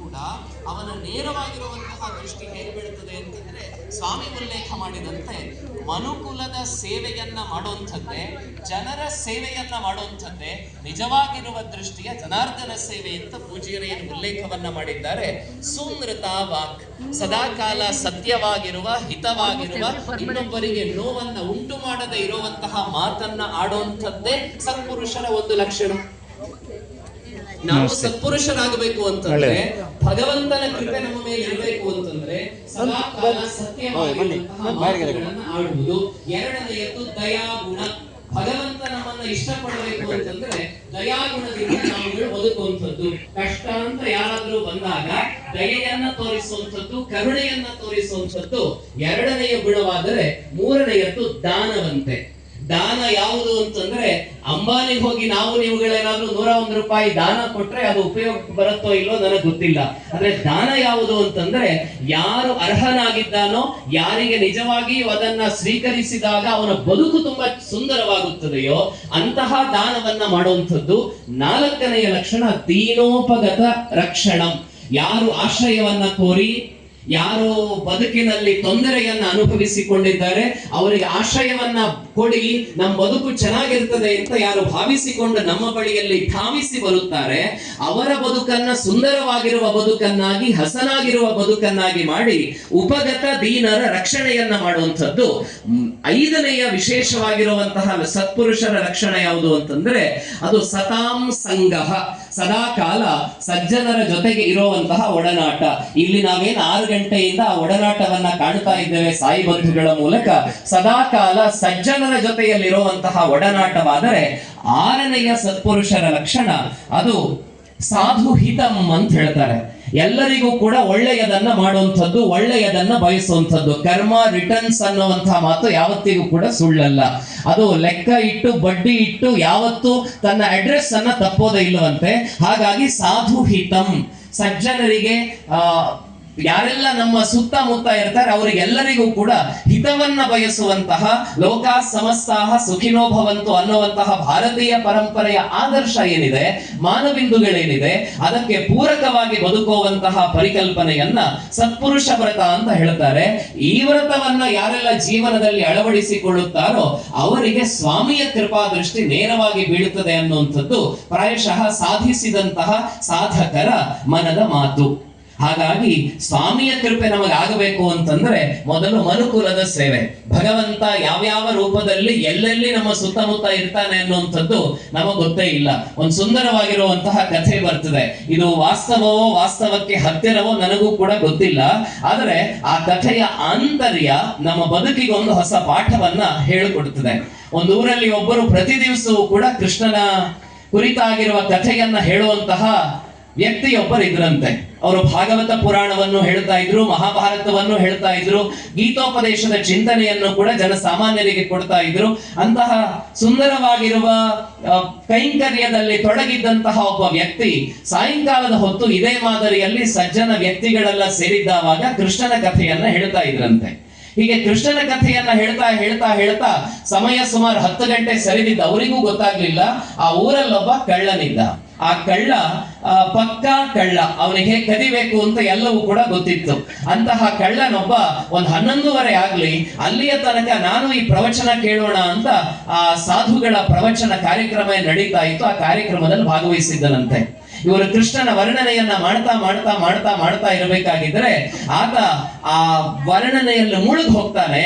ಕೂಡ ಅವನ ನೇರವಾಗಿರುವಂತಹ ದೃಷ್ಟಿ ಹೇಗೆ ಬೀಳುತ್ತದೆ ಅಂತಂದ್ರೆ, ಸ್ವಾಮಿ ಉಲ್ಲೇಖ ಮಾಡಿದಂತೆ ಮನುಕುಲದ ಸೇವೆಯನ್ನ ಮಾಡುವಂಥದ್ದೇ, ಜನರ ಸೇವೆಯನ್ನ ಮಾಡುವಂಥದ್ದೇ ನಿಜವಾಗಿರುವ ದೃಷ್ಟಿಯ ಜನಾರ್ದನ ಸೇವೆ ಅಂತ ಪೂಜ್ಯರು ಏನು ಉಲ್ಲೇಖವನ್ನ ಮಾಡಿದ್ದಾರೆ. ಸುನೃತ ವಾಕ್, ಸದಾಕಾಲ ಸತ್ಯವಾಗಿರುವ, ಹಿತವಾಗಿರುವ, ಇನ್ನೊಬ್ಬರಿಗೆ ನೋವನ್ನ ಉಂಟು ಮಾಡದೇ ಇರುವಂತಹ ಮಾತನ್ನ ಆಡುವಂಥದ್ದೇ ಸತ್ಪುರುಷರ ಒಂದು ಲಕ್ಷಣ. ನಾವು ಸತ್ಪುರುಷರಾಗಬೇಕು ಅಂತಂದ್ರೆ, ಭಗವಂತನ ಕೃಪೆ ನಮ್ಮ ಮೇಲೆ ಇರಬೇಕು ಅಂತಂದ್ರೆ ಸದಾಕಾಲ ಸತ್ಯವಾಗಿರುವಂತಹ ಮಾತುಗಳನ್ನ ಆಡುವುದು. ಎರಡನೆಯದ್ದು ದಯಾಗುಣ. ಭಗವಂತ ನಮ್ಮನ್ನ ಇಷ್ಟಪಡಬೇಕು ಅಂತಂದ್ರೆ ದಯಾಗುಣದಿಂದ ನಾವು ಬದುಕುವಂಥದ್ದು. ಕಷ್ಟ ಅಂತ ಯಾರಾದ್ರೂ ಬಂದಾಗ ದಯೆಯನ್ನ ತೋರಿಸುವಂಥದ್ದು, ಕರುಣೆಯನ್ನ ತೋರಿಸುವಂಥದ್ದು ಎರಡನೆಯ ಗುಣವಾದರೆ, ಮೂರನೆಯದ್ದು ದಾನವಂತೆ. ದಾನ ಯಾವುದು ಅಂತಂದ್ರೆ, ಅಂಬಾನಿಗೆ ಹೋಗಿ ನಾವು ನೀವುಗಳೇನಾದ್ರೂ 101 ರೂಪಾಯಿ ದಾನ ಕೊಟ್ರೆ ಅದು ಉಪಯೋಗಕ್ಕೆ ಬರುತ್ತೋ ಇಲ್ಲೋ ನನಗೆ ಗೊತ್ತಿಲ್ಲ. ಆದ್ರೆ ದಾನ ಯಾವುದು ಅಂತಂದ್ರೆ, ಯಾರು ಅರ್ಹನಾಗಿದ್ದಾನೋ, ಯಾರಿಗೆ ನಿಜವಾಗಿಯೂ ಅದನ್ನ ಸ್ವೀಕರಿಸಿದಾಗ ಅವನ ಬದುಕು ತುಂಬಾ ಸುಂದರವಾಗುತ್ತದೆಯೋ ಅಂತಹ ದಾನವನ್ನ ಮಾಡುವಂಥದ್ದು. ನಾಲ್ಕನೆಯ ಲಕ್ಷಣ ದೀನೋಪಗತ ರಕ್ಷಣಂ. ಯಾರು ಆಶ್ರಯವನ್ನ ಕೋರಿ, ಯಾರು ಬದುಕಿನಲ್ಲಿ ತೊಂದರೆಯನ್ನ ಅನುಭವಿಸಿಕೊಂಡಿದ್ದಾರೆ ಅವರಿಗೆ ಆಶ್ರಯವನ್ನ ಕೊಡಿ, ನಮ್ಮ ಬದುಕು ಚೆನ್ನಾಗಿರ್ತದೆ ಅಂತ ಯಾರು ಭಾವಿಸಿಕೊಂಡು ನಮ್ಮ ಬಳಿಯಲ್ಲಿ ಧಾವಿಸಿ ಬರುತ್ತಾರೆ, ಅವರ ಬದುಕನ್ನ ಸುಂದರವಾಗಿರುವ ಬದುಕನ್ನಾಗಿ, ಹಸನಾಗಿರುವ ಬದುಕನ್ನಾಗಿ ಮಾಡಿ ಉಪಗತ ದೀನರ ರಕ್ಷಣೆಯನ್ನ ಮಾಡುವಂಥದ್ದು. ಐದನೆಯ ವಿಶೇಷವಾಗಿರುವಂತಹ ಸತ್ಪುರುಷರ ಲಕ್ಷಣ ಯಾವುದು ಅಂತಂದ್ರೆ, ಅದು ಸತಾಂ ಸಂಗಹ. ಸದಾಕಾಲ ಸಜ್ಜನರ ಜೊತೆಗೆ ಇರುವಂತಹ ಒಡನಾಟ. ಇಲ್ಲಿ ನಾವೇನು 6 ಗಂಟೆಯಿಂದ ಆ ಒಡನಾಟವನ್ನ ಕಾಣ್ತಾ ಇದ್ದೇವೆ ಸಾಯಿ ಬಂಧುಗಳ ಮೂಲಕ. ಸದಾಕಾಲ ಸಜ್ಜನರ ಜೊತೆಯಲ್ಲಿರುವಂತಹ ಒಡನಾಟವಾದರೆ ಆರನೆಯ ಸತ್ಪುರುಷರ ಲಕ್ಷಣ ಅದು ಸಾಧು ಹಿತಂ ಅಂತ ಹೇಳ್ತಾರೆ. ಎಲ್ಲರಿಗೂ ಕೂಡ ಒಳ್ಳೆಯದನ್ನ ಮಾಡುವಂಥದ್ದು, ಒಳ್ಳೆಯದನ್ನ ಬಯಸುವಂಥದ್ದು. ಕರ್ಮ ರಿಟರ್ನ್ಸ್ ಅನ್ನುವಂತಹ ಮಾತು ಯಾವತ್ತಿಗೂ ಕೂಡ ಸುಳ್ಳಲ್ಲ. ಅದು ಲೆಕ್ಕ ಇಟ್ಟು ಬಡ್ಡಿ ಇಟ್ಟು ಯಾವತ್ತೂ ತನ್ನ ಅಡ್ರೆಸ್ ಅನ್ನ ತಪ್ಪೋದೇ ಇಲ್ಲವಂತೆ. ಹಾಗಾಗಿ ಸಾಧು ಹಿತಂ, ಸಜ್ಜನರಿಗೆ ಯಾರೆಲ್ಲ ನಮ್ಮ ಸುತ್ತಮುತ್ತ ಇರ್ತಾರೆ ಅವರಿಗೆಲ್ಲರಿಗೂ ಕೂಡ ಹಿತವನ್ನ ಬಯಸುವಂತಹ, ಲೋಕಾ ಸಮಸ್ತಾಹ ಸುಖಿನೋ ಭವಂತು ಅನ್ನುವಂತಹ ಭಾರತೀಯ ಪರಂಪರೆಯ ಆದರ್ಶ ಏನಿದೆ, ಮಾನಬಿಂದುಗಳೇನಿದೆ, ಅದಕ್ಕೆ ಪೂರಕವಾಗಿ ಬದುಕುವಂತಹ ಪರಿಕಲ್ಪನೆಯನ್ನ ಸತ್ಪುರುಷ ವ್ರತ ಅಂತ ಹೇಳ್ತಾರೆ. ಈ ವ್ರತವನ್ನ ಯಾರೆಲ್ಲ ಜೀವನದಲ್ಲಿ ಅಳವಡಿಸಿಕೊಳ್ಳುತ್ತಾರೋ ಅವರಿಗೆ ಸ್ವಾಮಿಯ ಕೃಪಾ ದೃಷ್ಟಿ ನೇರವಾಗಿ ಬೀಳುತ್ತದೆ ಅನ್ನುವಂಥದ್ದು ಪ್ರಾಯಶಃ ಸಾಧಿಸಿದಂತಹ ಸಾಧಕರ ಮನದ ಮಾತು. ಹಾಗಾಗಿ ಸ್ವಾಮಿಯ ಕೃಪೆ ನಮಗಾಗಬೇಕು ಅಂತಂದ್ರೆ ಮೊದಲು ಮನುಕುಲದ ಸೇವೆ. ಭಗವಂತ ಯಾವ್ಯಾವ ರೂಪದಲ್ಲಿ ಎಲ್ಲೆಲ್ಲಿ ನಮ್ಮ ಸುತ್ತಮುತ್ತ ಇರ್ತಾನೆ ಅನ್ನುವಂಥದ್ದು ನಮಗೆ ಗೊತ್ತೇ ಇಲ್ಲ. ಒಂದು ಸುಂದರವಾಗಿರುವಂತಹ ಕಥೆ ಬರ್ತದೆ. ಇದು ವಾಸ್ತವವೋ ವಾಸ್ತವಕ್ಕೆ ಹತ್ತಿರವೋ ನನಗೂ ಕೂಡ ಗೊತ್ತಿಲ್ಲ. ಆದರೆ ಆ ಕಥೆಯ ಆಂತರ್ಯ ನಮ್ಮ ಬದುಕಿಗೆ ಒಂದು ಹೊಸ ಪಾಠವನ್ನ ಹೇಳಿಕೊಡುತ್ತದೆ. ಒಂದು ಊರಲ್ಲಿ ಒಬ್ಬರು ಪ್ರತಿ ದಿವಸವೂ ಕೂಡ ಕೃಷ್ಣನ ಕುರಿತಾಗಿರುವ ಕಥೆಯನ್ನ ಹೇಳುವಂತಹ ವ್ಯಕ್ತಿಯೊಬ್ಬರು ಇದ್ರಂತೆ. ಅವರು ಭಾಗವತ ಪುರಾಣವನ್ನು ಹೇಳ್ತಾ ಇದ್ರು, ಮಹಾಭಾರತವನ್ನು ಹೇಳ್ತಾ ಇದ್ರು, ಗೀತೋಪದೇಶದ ಚಿಂತನೆಯನ್ನು ಕೂಡ ಜನಸಾಮಾನ್ಯರಿಗೆ ಕೊಡ್ತಾ ಇದ್ರು. ಅಂತಹ ಸುಂದರವಾಗಿರುವ ಕೈಂಕರ್ಯದಲ್ಲಿ ತೊಡಗಿದ್ದಂತಹ ಒಬ್ಬ ವ್ಯಕ್ತಿ ಸಾಯಂಕಾಲದ ಹೊತ್ತು ಇದೇ ಮಾದರಿಯಲ್ಲಿ ಸಜ್ಜನ ವ್ಯಕ್ತಿಗಳೆಲ್ಲ ಸೇರಿದ್ದಾವಾಗ ಕೃಷ್ಣನ ಕಥೆಯನ್ನ ಹೇಳ್ತಾ ಇದ್ರಂತೆ. ಹೀಗೆ ಕೃಷ್ಣನ ಕಥೆಯನ್ನ ಹೇಳ್ತಾ ಹೇಳ್ತಾ ಹೇಳ್ತಾ ಸಮಯ ಸುಮಾರು 10 ಗಂಟೆ ಸರಿದಿದ್ದ. ಅವರಿಗೂ ಗೊತ್ತಾಗ್ಲಿಲ್ಲ ಆ ಊರಲ್ಲೊಬ್ಬ ಕಳ್ಳನಿದ್ದ. ಆ ಕಳ್ಳ ಪಕ್ಕಾ ಕಳ್ಳ, ಅವನಿಗೆ ಕದಿಬೇಕು ಅಂತ ಎಲ್ಲವೂ ಕೂಡ ಗೊತ್ತಿತ್ತು. ಅಂತಹ ಕಳ್ಳನೊಬ್ಬ ಒಂದು 11:30 ಆಗ್ಲಿ ಅಲ್ಲಿಯ ತನಕ ನಾನು ಈ ಪ್ರವಚನ ಕೇಳೋಣ ಅಂತ ಆ ಸಾಧುಗಳ ಪ್ರವಚನ ಕಾರ್ಯಕ್ರಮ ನಡೀತಾ ಇತ್ತು. ಆ ಕಾರ್ಯಕ್ರಮದಲ್ಲಿ ಭಾಗವಹಿಸಿದ್ದನಂತೆ. ಇವರು ಕೃಷ್ಣನ ವರ್ಣನೆಯನ್ನ ಮಾಡ್ತಾ ಮಾಡ್ತಾ ಮಾಡ್ತಾ ಮಾಡ್ತಾ ಇರಬೇಕಾಗಿದ್ರೆ ಆತ ಆ ವರ್ಣನೆಯಲ್ಲಿ ಮುಳುಗಿ ಹೋಗ್ತಾನೆ.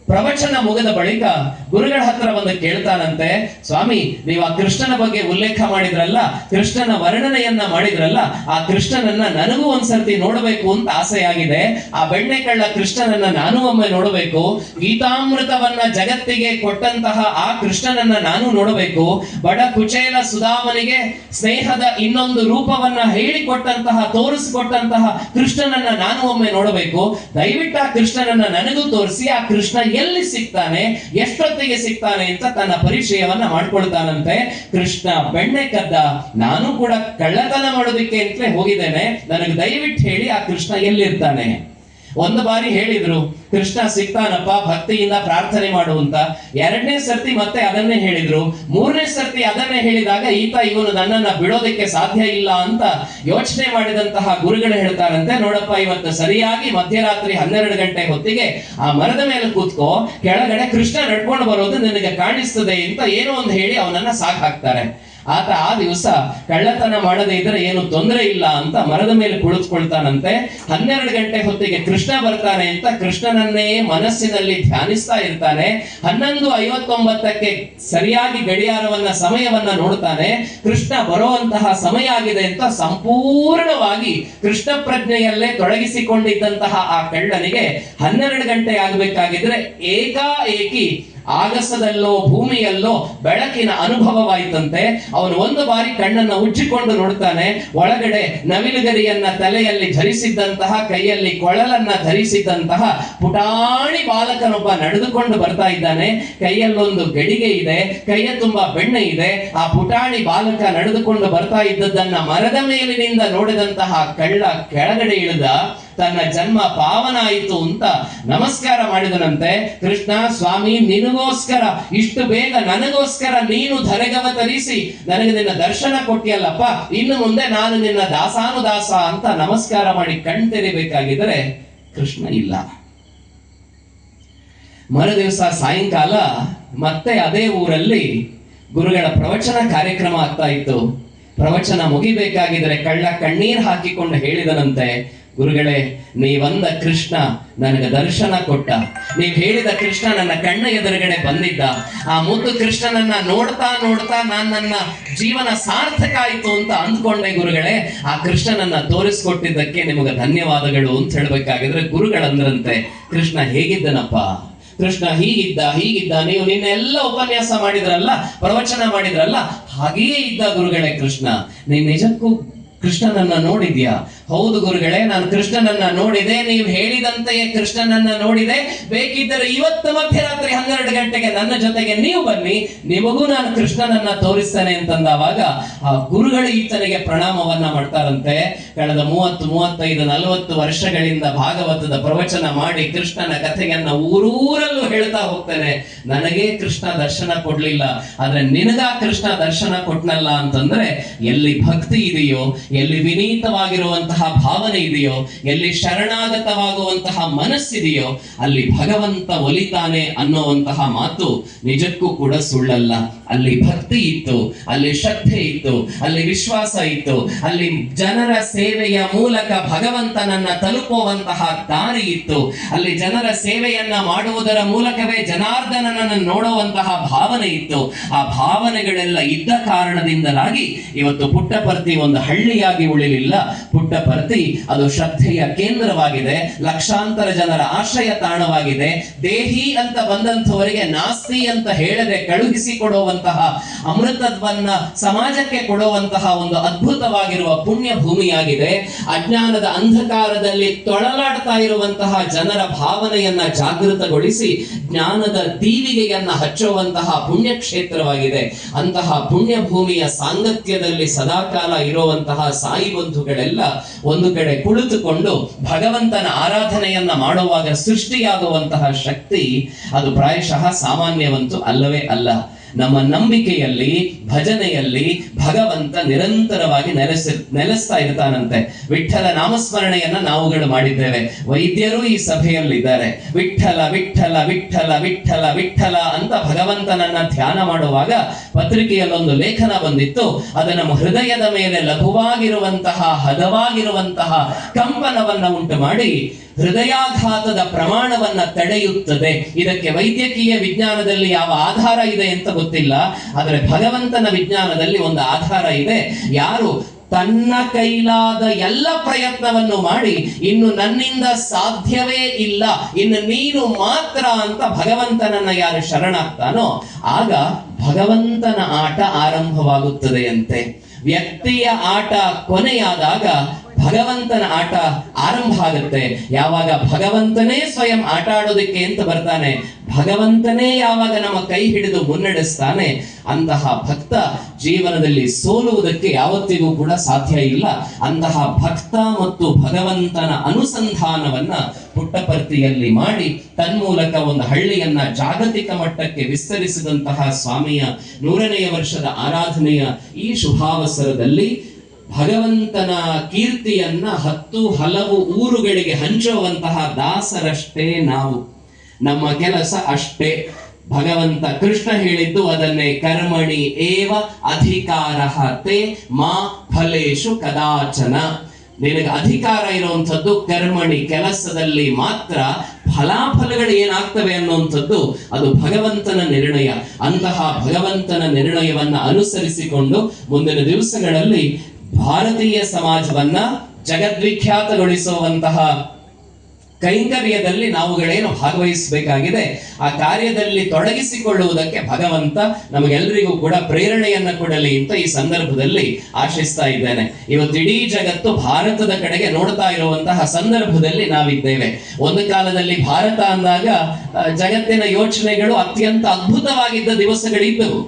ಪ್ರವಚನ ಮುಗಿದ ಬಳಿಕ ಗುರುಗಳ ಹತ್ರ ಬಂದು ಕೇಳ್ತಾನಂತೆ, ಸ್ವಾಮಿ ನೀವು ಆ ಕೃಷ್ಣನ ಬಗ್ಗೆ ಉಲ್ಲೇಖ ಮಾಡಿದ್ರಲ್ಲ, ಕೃಷ್ಣನ ವರ್ಣನೆಯನ್ನ ಮಾಡಿದ್ರಲ್ಲ, ಆ ಕೃಷ್ಣನನ್ನ ನನಗೂ ಒಂದ್ಸರ್ತಿ ನೋಡಬೇಕು ಅಂತ ಆಸೆಯಾಗಿದೆ. ಆ ಬೆಣ್ಣೆ ಕಳ್ಳ ಕೃಷ್ಣನನ್ನ ನಾನು ಒಮ್ಮೆ ನೋಡಬೇಕು. ಗೀತಾಮೃತವನ್ನ ಜಗತ್ತಿಗೆ ಕೊಟ್ಟಂತಹ ಆ ಕೃಷ್ಣನನ್ನ ನಾನು ನೋಡಬೇಕು. ಬಡ ಕುಚೇಲ ಸುಧಾಮನಿಗೆ ಸ್ನೇಹದ ಇನ್ನೊಂದು ರೂಪವನ್ನ ಹೇಳಿಕೊಟ್ಟಂತಹ, ತೋರಿಸಿಕೊಟ್ಟಂತಹ ಕೃಷ್ಣನನ್ನ ನಾನು ಒಮ್ಮೆ ನೋಡಬೇಕು. ದಯವಿಟ್ಟು ಆ ಕೃಷ್ಣನನ್ನ ನನಗೂ ತೋರಿಸಿ, ಆ ಕೃಷ್ಣ ಎಲ್ಲಿ ಸಿಗ್ತಾನೆ, ಎಷ್ಟೊತ್ತಿಗೆ ಸಿಗ್ತಾನೆ ಅಂತ ತನ್ನ ಪರಿಚಯವನ್ನ ಮಾಡ್ಕೊಳ್ತಾನಂತೆ. ಕೃಷ್ಣ ಬೆಣ್ಣೆ ಕದ್ದ, ನಾನು ಕೂಡ ಕಳ್ಳತನ ಮಾಡೋದಕ್ಕೆ ಅಂತಲೇ ಹೋಗಿದ್ದೇನೆ, ನನಗೆ ದಯವಿಟ್ಟು ಹೇಳಿ ಆ ಕೃಷ್ಣ ಎಲ್ಲಿರ್ತಾನೆ. ಒಂದು ಬಾರಿ ಹೇಳಿದ್ರು ಕೃಷ್ಣ ಸಿಗ್ತಾನಪ್ಪ, ಭಕ್ತಿಯಿಂದ ಪ್ರಾರ್ಥನೆ ಮಾಡು ಅಂತ. ಎರಡನೇ ಸರ್ತಿ ಮತ್ತೆ ಅದನ್ನೇ ಹೇಳಿದ್ರು. ಮೂರನೇ ಸರ್ತಿ ಅದನ್ನೇ ಹೇಳಿದಾಗ ಇವನು ನನ್ನನ್ನ ಬಿಡೋದಕ್ಕೆ ಸಾಧ್ಯ ಇಲ್ಲ ಅಂತ ಯೋಚನೆ ಮಾಡಿದಂತಹ ಗುರುಗಳು ಹೇಳ್ತಾರಂತೆ, ನೋಡಪ್ಪ ಇವತ್ತು ಸರಿಯಾಗಿ ಮಧ್ಯರಾತ್ರಿ 12 ಗಂಟೆ ಹೊತ್ತಿಗೆ ಆ ಮರದ ಮೇಲೆ ಕೂತ್ಕೋ, ಕೆಳಗಡೆ ಕೃಷ್ಣ ನಡ್ಕೊಂಡು ಬರೋದು ನಿನಗೆ ಕಾಣಿಸ್ತದೆ ಅಂತ ಏನೋ ಒಂದು ಹೇಳಿ ಅವನನ್ನ ಸಾಕಾಕ್ತಾರೆ. ಆತ ಆ ದಿವಸ ಕಳ್ಳತನ ಮಾಡದೇ ಇದ್ರೆ ಏನು ತೊಂದರೆ ಇಲ್ಲ ಅಂತ ಮರದ ಮೇಲೆ ಕುಳಿತುಕೊಳ್ತಾನಂತೆ. 12 ಗಂಟೆ ಹೊತ್ತಿಗೆ ಕೃಷ್ಣ ಬರ್ತಾನೆ ಅಂತ ಕೃಷ್ಣನನ್ನೇ ಮನಸ್ಸಿನಲ್ಲಿ ಧ್ಯಾನಿಸ್ತಾ ಇರ್ತಾನೆ. 11:59ಕ್ಕೆ ಸರಿಯಾಗಿ ಗಡಿಯಾರವನ್ನ ಸಮಯವನ್ನ ನೋಡ್ತಾನೆ. ಕೃಷ್ಣ ಬರುವಂತಹ ಸಮಯ ಆಗಿದೆ ಅಂತ ಸಂಪೂರ್ಣವಾಗಿ ಕೃಷ್ಣ ಪ್ರಜ್ಞೆಯಲ್ಲೇ ತೊಡಗಿಸಿಕೊಂಡಿದ್ದಂತಹ ಆ ಕಳ್ಳನಿಗೆ 12 ಗಂಟೆ ಆಗ್ಬೇಕಾಗಿದ್ರೆ ಏಕಾಏಕಿ ಆಗಸದಲ್ಲೋ ಭೂಮಿಯಲ್ಲೋ ಬೆಳಕಿನ ಅನುಭವವಾಯಿತಂತೆ. ಅವನು ಒಂದು ಬಾರಿ ಕಣ್ಣನ್ನ ಉಜ್ಜಿಕೊಂಡು ನೋಡ್ತಾನೆ. ಒಳಗಡೆ ನವಿಲುಗರಿಯನ್ನ ತಲೆಯಲ್ಲಿ ಧರಿಸಿದ್ದಂತಹ, ಕೈಯಲ್ಲಿ ಕೊಳಲನ್ನ ಧರಿಸಿದ್ದಂತಹ ಪುಟಾಣಿ ಬಾಲಕನೊಬ್ಬ ನಡೆದುಕೊಂಡು ಬರ್ತಾ ಇದ್ದಾನೆ. ಕೈಯಲ್ಲೊಂದು ಗಡಿಗೆ ಇದೆ, ಕೈಯ ತುಂಬಾ ಬೆಣ್ಣೆ ಇದೆ. ಆ ಪುಟಾಣಿ ಬಾಲಕ ನಡೆದುಕೊಂಡು ಬರ್ತಾ ಇದ್ದದ್ದನ್ನ ಮರದ ಮೇಲಿನಿಂದ ನೋಡಿದಂತಹ ಕಳ್ಳ ಕೆಳಗಡೆ ಇಳಿದ. ತನ್ನ ಜನ್ಮ ಪಾವನ ಆಯಿತು ಅಂತ ನಮಸ್ಕಾರ ಮಾಡಿದನಂತೆ. ಕೃಷ್ಣ, ಸ್ವಾಮಿ ನಿನಗೋಸ್ಕರ ಇಷ್ಟು ಬೇಗ ನನಗೋಸ್ಕರ ನೀನು ಧರೆಗವತರಿಸಿ ನನಗೆ ನಿನ್ನ ದರ್ಶನ ಕೊಟ್ಟಿಯಲ್ಲಪ್ಪ, ಇನ್ನು ಮುಂದೆ ನಾನು ನಿನ್ನ ದಾಸಾನುದಾಸ ಅಂತ ನಮಸ್ಕಾರ ಮಾಡಿ ಕಣ್ತೆರಿಬೇಕಾಗಿದ್ರೆ ಕೃಷ್ಣ ಇಲ್ಲ. ಮರುದಿವಸ ಸಾಯಂಕಾಲ ಮತ್ತೆ ಅದೇ ಊರಲ್ಲಿ ಗುರುಗಳ ಪ್ರವಚನ ಕಾರ್ಯಕ್ರಮ ಆಗ್ತಾ ಇತ್ತು. ಪ್ರವಚನ ಮುಗಿಬೇಕಾಗಿದ್ರೆ ಕಳ್ಳ ಕಣ್ಣೀರ್ ಹಾಕಿಕೊಂಡು ಹೇಳಿದನಂತೆ, ಗುರುಗಳೇ, ನೀವಂದ ಕೃಷ್ಣ ನನಗೆ ದರ್ಶನ ಕೊಟ್ಟ, ನೀವ್ ಹೇಳಿದ ಕೃಷ್ಣ ನನ್ನ ಕಣ್ಣ ಎದುರುಗಡೆ ಬಂದಿದ್ದ. ಆ ಮುದ್ದು ಕೃಷ್ಣನನ್ನ ನೋಡ್ತಾ ನೋಡ್ತಾ ನನ್ನ ಜೀವನ ಸಾರ್ಥಕ ಆಯ್ತು ಅಂತ ಅಂದ್ಕೊಂಡೆ ಗುರುಗಳೇ. ಆ ಕೃಷ್ಣನನ್ನ ತೋರಿಸ್ಕೊಟ್ಟಿದ್ದಕ್ಕೆ ನಿಮಗೆ ಧನ್ಯವಾದಗಳು ಅಂತ ಹೇಳ್ಬೇಕಾಗಿದ್ರೆ ಗುರುಗಳಂದ್ರಂತೆ, ಕೃಷ್ಣ ಹೇಗಿದ್ದನಪ್ಪ, ಕೃಷ್ಣ ಹೀಗಿದ್ದ, ನೀವು ನಿನ್ನೆಲ್ಲ ಉಪನ್ಯಾಸ ಮಾಡಿದ್ರಲ್ಲ, ಪ್ರವಚನ ಮಾಡಿದ್ರಲ್ಲ, ಹಾಗೆಯೇ ಇದ್ದ ಗುರುಗಳೇ ಕೃಷ್ಣ. ನೀನ್ ನಿಜಕ್ಕೂ ಕೃಷ್ಣನನ್ನ ನೋಡಿದ್ಯಾ? ಹೌದು ಗುರುಗಳೇ, ನಾನು ಕೃಷ್ಣನನ್ನ ನೋಡಿದೆ, ನೀವು ಹೇಳಿದಂತೆಯೇ ಕೃಷ್ಣನನ್ನ ನೋಡಿದೆ. ಬೇಕಿದ್ದರೆ ಇವತ್ತು ಮಧ್ಯರಾತ್ರಿ 12 ಗಂಟೆಗೆ ನನ್ನ ಜೊತೆಗೆ ನೀವು ಬನ್ನಿ, ನಿಮಗೂ ನಾನು ಕೃಷ್ಣನನ್ನ ತೋರಿಸ್ತೇನೆ ಅಂತಂದವಾಗ ಆ ಗುರುಗಳು ಈತನಿಗೆ ಪ್ರಣಾಮವನ್ನ ಮಾಡ್ತಾರಂತೆ. ಕಳೆದ 30, 35, 40 ವರ್ಷಗಳಿಂದ ಭಾಗವತದ ಪ್ರವಚನ ಮಾಡಿ ಕೃಷ್ಣನ ಕಥೆಯನ್ನ ಊರೂರಲ್ಲೂ ಹೇಳ್ತಾ ಹೋಗ್ತೇನೆ. ನನಗೆ ಕೃಷ್ಣ ದರ್ಶನ ಕೊಡ್ಲಿಲ್ಲ, ಆದ್ರೆ ನಿನಗ ಕೃಷ್ಣ ದರ್ಶನ ಕೊಟ್ನಲ್ಲ ಅಂತಂದ್ರೆ ಎಲ್ಲಿ ಭಕ್ತಿ ಇದೆಯೋ, ಎಲ್ಲಿ ವಿನೀತವಾಗಿರುವಂತಹ ಭಾವನೆ ಇದೆಯೋ, ಎಲ್ಲಿ ಶರಣಾಗತವಾಗುವಂತಹ ಮನಸ್ಸಿದೆಯೋ ಅಲ್ಲಿ ಭಗವಂತ ಒಲಿತಾನೆ ಅನ್ನುವಂತಹ ಮಾತು ನಿಜಕ್ಕೂ ಕೂಡ ಸುಳ್ಳಲ್ಲ. ಅಲ್ಲಿ ಭಕ್ತಿ ಇತ್ತು, ಅಲ್ಲಿ ಶ್ರದ್ಧೆ ಇತ್ತು, ಅಲ್ಲಿ ವಿಶ್ವಾಸ ಇತ್ತು, ಅಲ್ಲಿ ಜನರ ಸೇವೆಯ ಮೂಲಕ ಭಗವಂತನನ್ನ ತಲುಪುವಂತಹ ದಾರಿ ಇತ್ತು, ಅಲ್ಲಿ ಜನರ ಸೇವೆಯನ್ನ ಮಾಡುವುದರ ಮೂಲಕವೇ ಜನಾರ್ದನನನ್ನು ನೋಡುವಂತಹ ಭಾವನೆ ಇತ್ತು. ಆ ಭಾವನೆಗಳೆಲ್ಲ ಇದ್ದ ಕಾರಣದಿಂದಲಾಗಿ ಇವತ್ತು ಪುಟ್ಟಪರ್ತಿ ಒಂದು ಹಳ್ಳಿಯಾಗಿ ಉಳಿಲಿಲ್ಲ. ಪುಟ್ಟಪರ್ತಿ ಅದು ಶ್ರದ್ಧೆಯ ಕೇಂದ್ರವಾಗಿದೆ, ಲಕ್ಷಾಂತರ ಜನರ ಆಶ್ರಯ ತಾಣವಾಗಿದೆ. ದೇಹಿ ಅಂತ ಬಂದಂಥವರಿಗೆ ನಾಸ್ತಿ ಅಂತ ಹೇಳದೆ ಕಳುಹಿಸಿಕೊಡುವಂತಹ ಅಮೃತತ್ವನ್ನ ಸಮಾಜಕ್ಕೆ ಕೊಡುವಂತಹ ಒಂದು ಅದ್ಭುತವಾಗಿರುವ ಪುಣ್ಯ ಭೂಮಿಯಾಗಿದೆ. ಅಜ್ಞಾನದ ಅಂಧಕಾರದಲ್ಲಿ ತೊಳಲಾಡ್ತಾ ಇರುವಂತಹ ಜನರ ಭಾವನೆಯನ್ನ ಜಾಗೃತಗೊಳಿಸಿ ಜ್ಞಾನದ ದೀವಿಗೆಯನ್ನ ಹಚ್ಚುವಂತಹ ಪುಣ್ಯ ಕ್ಷೇತ್ರವಾಗಿದೆ. ಅಂತಹ ಪುಣ್ಯ ಭೂಮಿಯ ಸಾಂಗತ್ಯದಲ್ಲಿ ಸದಾಕಾಲ ಇರುವಂತಹ ಸಾಯಿ ಬಂಧುಗಳೆಲ್ಲ ಒಂದು ಕಡೆ ಕುಳಿತುಕೊಂಡು ಭಗವಂತನ ಆರಾಧನೆಯನ್ನ ಮಾಡುವಾಗ ಸೃಷ್ಟಿಯಾಗುವಂತಹ ಶಕ್ತಿ ಅದು ಪ್ರಾಯಶಃ ಸಾಮಾನ್ಯವಂತೂ ಅಲ್ಲವೇ ಅಲ್ಲ. ನಮ್ಮ ನಂಬಿಕೆಯಲ್ಲಿ, ಭಜನೆಯಲ್ಲಿ ಭಗವಂತ ನಿರಂತರವಾಗಿ ನೆಲೆಸ್ತಾ ಇರ್ತಾನಂತೆ. ವಿಠ್ಠಲ ನಾಮಸ್ಮರಣೆಯನ್ನ ನಾವುಗಳು ಮಾಡಿದ್ದೇವೆ, ವೈದ್ಯರು ಈ ಸಭೆಯಲ್ಲಿದ್ದಾರೆ. ವಿಠ್ಠಲ ವಿಠ್ಠಲ ವಿಠ್ಠಲ ವಿಠ್ಠಲ ವಿಠ್ಠಲ ಅಂತ ಭಗವಂತನನ್ನ ಧ್ಯಾನ ಮಾಡುವಾಗ ಪತ್ರಿಕೆಯಲ್ಲೊಂದು ಲೇಖನ ಬಂದಿತ್ತು. ಅದು ನಮ್ಮ ಹೃದಯದ ಮೇಲೆ ಲಘುವಾಗಿರುವಂತಹ, ಹದವಾಗಿರುವಂತಹ ಕಂಪನವನ್ನ ಉಂಟು ಮಾಡಿ ಹೃದಯಾಘಾತದ ಪ್ರಮಾಣವನ್ನ ತಡೆಯುತ್ತದೆ. ಇದಕ್ಕೆ ವೈದ್ಯಕೀಯ ವಿಜ್ಞಾನದಲ್ಲಿ ಯಾವ ಆಧಾರ ಇದೆ ಅಂತ ಗೊತ್ತಿಲ್ಲ, ಆದರೆ ಭಗವಂತನ ವಿಜ್ಞಾನದಲ್ಲಿ ಒಂದು ಆಧಾರ ಇದೆ. ಯಾರು ತನ್ನ ಕೈಲಾದ ಎಲ್ಲ ಪ್ರಯತ್ನವನ್ನು ಮಾಡಿ ಇನ್ನು ನನ್ನಿಂದ ಸಾಧ್ಯವೇ ಇಲ್ಲ, ಇನ್ನು ನೀನು ಮಾತ್ರ ಅಂತ ಭಗವಂತನನ್ನ ಯಾರು ಶರಣಾಗ್ತಾನೋ ಆಗ ಭಗವಂತನ ಆಟ ಆರಂಭವಾಗುತ್ತದೆಯಂತೆ. ವ್ಯಕ್ತಿಯ ಆಟ ಕೊನೆಯಾದಾಗ ಭಗವಂತನ ಆಟ ಆರಂಭ ಆಗುತ್ತೆ. ಯಾವಾಗ ಭಗವಂತನೇ ಸ್ವಯಂ ಆಟ ಆಡೋದಕ್ಕೆ ಅಂತ ಬರ್ತಾನೆ, ಭಗವಂತನೇ ಯಾವಾಗ ನಮ್ಮ ಕೈ ಹಿಡಿದು ಮುನ್ನಡೆಸ್ತಾನೆ, ಅಂತಹ ಭಕ್ತ ಜೀವನದಲ್ಲಿ ಸೋಲುವುದಕ್ಕೆ ಯಾವತ್ತಿಗೂ ಕೂಡ ಸಾಧ್ಯ ಇಲ್ಲ. ಅಂತಹ ಭಕ್ತ ಮತ್ತು ಭಗವಂತನ ಅನುಸಂಧಾನವನ್ನ ಪುಟ್ಟಪರ್ತಿಯಲ್ಲಿ ಮಾಡಿ ತನ್ಮೂಲಕ ಒಂದು ಹಳ್ಳಿಯನ್ನ ಜಾಗತಿಕ ಮಟ್ಟಕ್ಕೆ ವಿಸ್ತರಿಸಿದಂತಹ ಸ್ವಾಮಿಯ 100ನೇ ವರ್ಷದ ಆರಾಧನೆಯ ಈ ಶುಭಾವಸರದಲ್ಲಿ ಭಗವಂತನ ಕೀರ್ತಿಯನ್ನ 10 ಹಲವು ಊರುಗಳಿಗೆ ಹಂಚುವಂತಹ ದಾಸರಷ್ಟೇ ನಾವು. ನಮ್ಮ ಕೆಲಸ ಅಷ್ಟೇ. ಭಗವಂತ ಕೃಷ್ಣ ಹೇಳಿದ್ದು ಅದನ್ನೇ, ಕರ್ಮಣಿ ಏವ ಅಧಿಕಾರಃ ತೇ ಮಾ ಫಲೇಶು ಕದಾಚನ. ನಿನಗೆ ಅಧಿಕಾರ ಇರುವಂಥದ್ದು ಕರ್ಮಣಿ, ಕೆಲಸದಲ್ಲಿ ಮಾತ್ರ. ಫಲಾಫಲಗಳು ಏನಾಗ್ತವೆ ಅನ್ನುವಂಥದ್ದು ಅದು ಭಗವಂತನ ನಿರ್ಣಯ. ಅಂತಹ ಭಗವಂತನ ನಿರ್ಣಯವನ್ನ ಅನುಸರಿಸಿಕೊಂಡು ಮುಂದಿನ ದಿವಸಗಳಲ್ಲಿ ಭಾರತೀಯ ಸಮಾಜವನ್ನ ಜಗದ್ವಿಖ್ಯಾತಗೊಳಿಸುವಂತಹ ಕೈಂಕರ್ಯದಲ್ಲಿ ನಾವುಗಳೇನು ಭಾಗವಹಿಸಬೇಕಾಗಿದೆ, ಆ ಕಾರ್ಯದಲ್ಲಿ ತೊಡಗಿಸಿಕೊಳ್ಳುವುದಕ್ಕೆ ಭಗವಂತ ನಮಗೆಲ್ಲರಿಗೂ ಕೂಡ ಪ್ರೇರಣೆಯನ್ನ ಕೊಡಲಿ ಅಂತ ಈ ಸಂದರ್ಭದಲ್ಲಿ ಆಶಿಸ್ತಾ ಇದ್ದೇನೆ. ಇವತ್ತು ಇಡೀ ಜಗತ್ತು ಭಾರತದ ಕಡೆಗೆ ನೋಡ್ತಾ ಇರುವಂತಹ ಸಂದರ್ಭದಲ್ಲಿ ನಾವಿದ್ದೇವೆ. ಒಂದು ಕಾಲದಲ್ಲಿ ಭಾರತ ಅಂದಾಗ ಜಗತ್ತಿನ ಯೋಚನೆಗಳು ಅತ್ಯಂತ ಅದ್ಭುತವಾಗಿದ್ದ ದಿವಸಗಳಿದ್ದವು.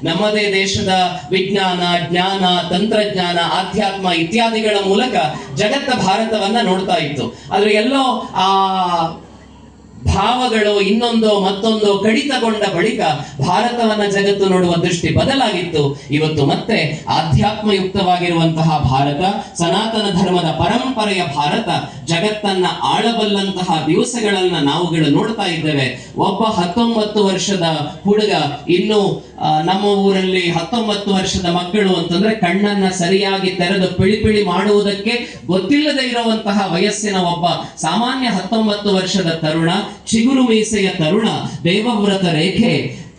ನಮ್ಮದೇ ದೇಶದ ವಿಜ್ಞಾನ, ಜ್ಞಾನ, ತಂತ್ರಜ್ಞಾನ, ಆಧ್ಯಾತ್ಮ ಇತ್ಯಾದಿಗಳ ಮೂಲಕ ಜಗತ್ತ ಭಾರತವನ್ನ ನೋಡ್ತಾ ಇತ್ತು. ಆದ್ರೆ ಎಲ್ಲೋ ಆ ಭಾವಗಳು ಇನ್ನೊಂದು ಮತ್ತೊಂದು ಕಡಿತಗೊಂಡ ಬಳಿಕ ಭಾರತವನ್ನ ಜಗತ್ತು ನೋಡುವ ದೃಷ್ಟಿ ಬದಲಾಗಿತ್ತು. ಇವತ್ತು ಮತ್ತೆ ಆಧ್ಯಾತ್ಮಯುಕ್ತವಾಗಿರುವಂತಹ ಭಾರತ, ಸನಾತನ ಧರ್ಮದ ಪರಂಪರೆಯ ಭಾರತ ಜಗತ್ತನ್ನ ಆಳಬಲ್ಲಂತಹ ದಿವಸಗಳನ್ನ ನಾವುಗಳು ನೋಡ್ತಾ ಇದ್ದೇವೆ. ಒಬ್ಬ 19 ವರ್ಷದ ಹುಡುಗ, ಇನ್ನು ನಮ್ಮ ಊರಲ್ಲಿ 19 ವರ್ಷದ ಮಕ್ಕಳು ಅಂತಂದ್ರೆ ಕಣ್ಣನ್ನ ಸರಿಯಾಗಿ ತೆರೆದು ಪಿಳಿ ಮಾಡುವುದಕ್ಕೆ ಗೊತ್ತಿಲ್ಲದೆ ಇರುವಂತಹ ವಯಸ್ಸಿನ ಒಬ್ಬ ಸಾಮಾನ್ಯ 19 ವರ್ಷದ ತರುಣ, ಚಿಗುರು ಮೀಸೆಯ ತರುಣ, ದೇವವ್ರತ ರೇಖೆ,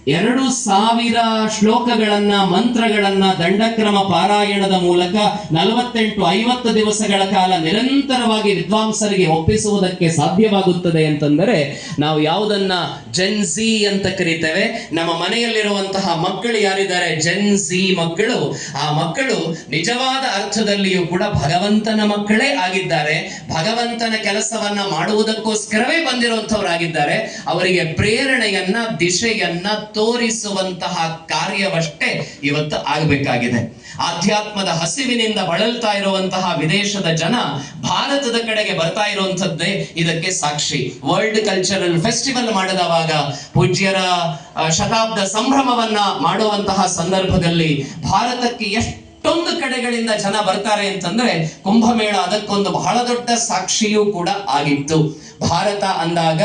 2000 ಶ್ಲೋಕಗಳನ್ನ, ಮಂತ್ರಗಳನ್ನ ದಂಡಕ್ರಮ ಪಾರಾಯಣದ ಮೂಲಕ 48-50 ದಿವಸಗಳ ಕಾಲ ನಿರಂತರವಾಗಿ ವಿದ್ವಾಂಸರಿಗೆ ಒಪ್ಪಿಸುವುದಕ್ಕೆ ಸಾಧ್ಯವಾಗುತ್ತದೆ ಅಂತಂದರೆ ನಾವು ಯಾವುದನ್ನ ಜೆನ್ಝಿ ಅಂತ ಕರೀತೇವೆ. ನಮ್ಮ ಮನೆಯಲ್ಲಿರುವಂತಹ ಮಕ್ಕಳು ಯಾರಿದ್ದಾರೆ, ಜೆನ್ಝಿ ಮಕ್ಕಳು, ಆ ಮಕ್ಕಳು ನಿಜವಾದ ಅರ್ಥದಲ್ಲಿಯೂ ಕೂಡ ಭಗವಂತನ ಮಕ್ಕಳೇ ಆಗಿದ್ದಾರೆ. ಭಗವಂತನ ಕೆಲಸವನ್ನ ಮಾಡುವುದಕ್ಕೋಸ್ಕರವೇ ಬಂದಿರುವಂತವರಾಗಿದ್ದಾರೆ. ಅವರಿಗೆ ಪ್ರೇರಣೆಯನ್ನ, ದಿಶೆಯನ್ನ ತೋರಿಸುವಂತಹ ಕಾರ್ಯವಷ್ಟೇ ಇವತ್ತು ಆಗಬೇಕಾಗಿದೆ. ಆಧ್ಯಾತ್ಮದ ಹಸಿವಿನಿಂದ ಬಳಲ್ತಾ ಇರುವಂತಹ ವಿದೇಶದ ಜನ ಭಾರತದ ಕಡೆಗೆ ಬರ್ತಾ ಇರುವಂತದ್ದೇ ಇದಕ್ಕೆ ಸಾಕ್ಷಿ. ವರ್ಲ್ಡ್ ಕಲ್ಚರಲ್ ಫೆಸ್ಟಿವಲ್ ಮಾಡಿದವಾಗ, ಪೂಜ್ಯರ ಶತಾಬ್ದ ಸಂಭ್ರಮವನ್ನ ಮಾಡುವಂತಹ ಸಂದರ್ಭದಲ್ಲಿ ಭಾರತಕ್ಕೆ ಎಷ್ಟೊಂದು ಕಡೆಗಳಿಂದ ಜನ ಬರ್ತಾರೆ ಅಂತಂದ್ರೆ ಕುಂಭಮೇಳ ಅದಕ್ಕೊಂದು ಬಹಳ ದೊಡ್ಡ ಸಾಕ್ಷಿಯೂ ಕೂಡ ಆಗಿತ್ತು. ಭಾರತ ಅಂದಾಗ